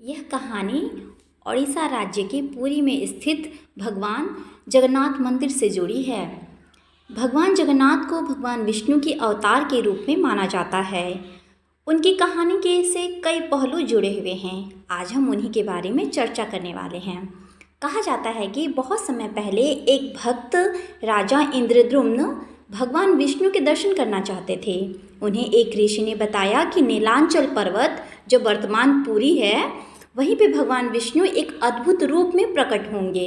यह कहानी ओडिशा राज्य के पुरी में स्थित भगवान जगन्नाथ मंदिर से जुड़ी है। भगवान जगन्नाथ को भगवान विष्णु के अवतार के रूप में माना जाता है। उनकी कहानी के से कई पहलू जुड़े हुए हैं। आज हम उन्हीं के बारे में चर्चा करने वाले हैं। कहा जाता है कि बहुत समय पहले एक भक्त राजा इंद्रद्युम्न भगवान विष्णु के दर्शन करना चाहते थे। उन्हें एक ऋषि ने बताया कि नीलांचल पर्वत जो वर्तमान पुरी है, वहीं पे भगवान विष्णु एक अद्भुत रूप में प्रकट होंगे।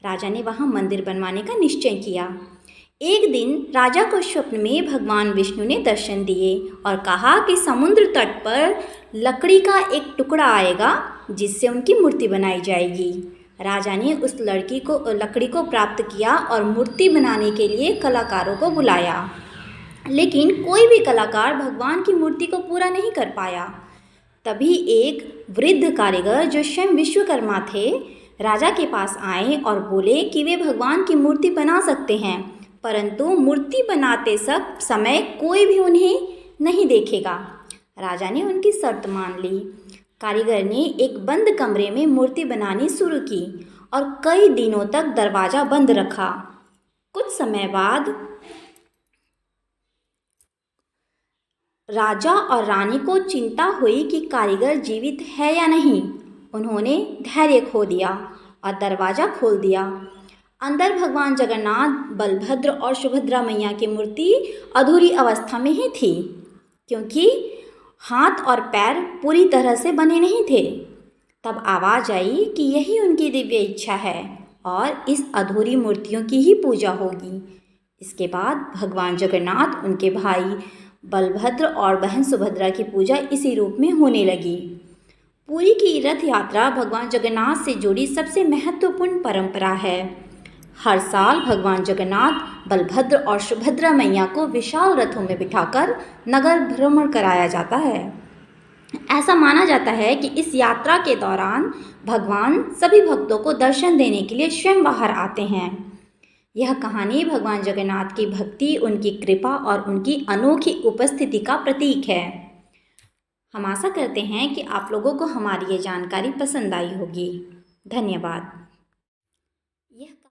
राजा ने वहाँ मंदिर बनवाने का निश्चय किया। एक दिन राजा को स्वप्न में भगवान विष्णु ने दर्शन दिए और कहा कि समुद्र तट पर लकड़ी का एक टुकड़ा आएगा जिससे उनकी मूर्ति बनाई जाएगी। राजा ने उस लकड़ी को प्राप्त किया और मूर्ति बनाने के लिए कलाकारों को बुलाया, लेकिन कोई भी कलाकार भगवान की मूर्ति को पूरा नहीं कर पाया। तभी एक वृद्ध कारीगर जो स्वयं विश्वकर्मा थे, राजा के पास आए और बोले कि वे भगवान की मूर्ति बना सकते हैं, परंतु मूर्ति बनाते समय कोई भी उन्हें नहीं देखेगा। राजा ने उनकी शर्त मान ली। कारीगर ने एक बंद कमरे में मूर्ति बनानी शुरू की और कई दिनों तक दरवाज़ा बंद रखा। कुछ समय बाद राजा और रानी को चिंता हुई कि कारीगर जीवित है या नहीं। उन्होंने धैर्य खो दिया और दरवाज़ा खोल दिया। अंदर भगवान जगन्नाथ, बलभद्र और सुभद्रा मैया की मूर्ति अधूरी अवस्था में ही थी, क्योंकि हाथ और पैर पूरी तरह से बने नहीं थे। तब आवाज़ आई कि यही उनकी दिव्य इच्छा है और इस अधूरी मूर्तियों की ही पूजा होगी। इसके बाद भगवान जगन्नाथ, उनके भाई बलभद्र और बहन सुभद्रा की पूजा इसी रूप में होने लगी। पुरी की रथ यात्रा भगवान जगन्नाथ से जुड़ी सबसे महत्वपूर्ण परंपरा है। हर साल भगवान जगन्नाथ, बलभद्र और सुभद्रा मैया को विशाल रथों में बिठाकर नगर भ्रमण कराया जाता है। ऐसा माना जाता है कि इस यात्रा के दौरान भगवान सभी भक्तों को दर्शन देने के लिए स्वयं बाहर आते हैं। यह कहानी भगवान जगन्नाथ की भक्ति, उनकी कृपा और उनकी अनोखी उपस्थिति का प्रतीक है। हम आशा करते हैं कि आप लोगों को हमारी ये जानकारी पसंद आई होगी। धन्यवाद।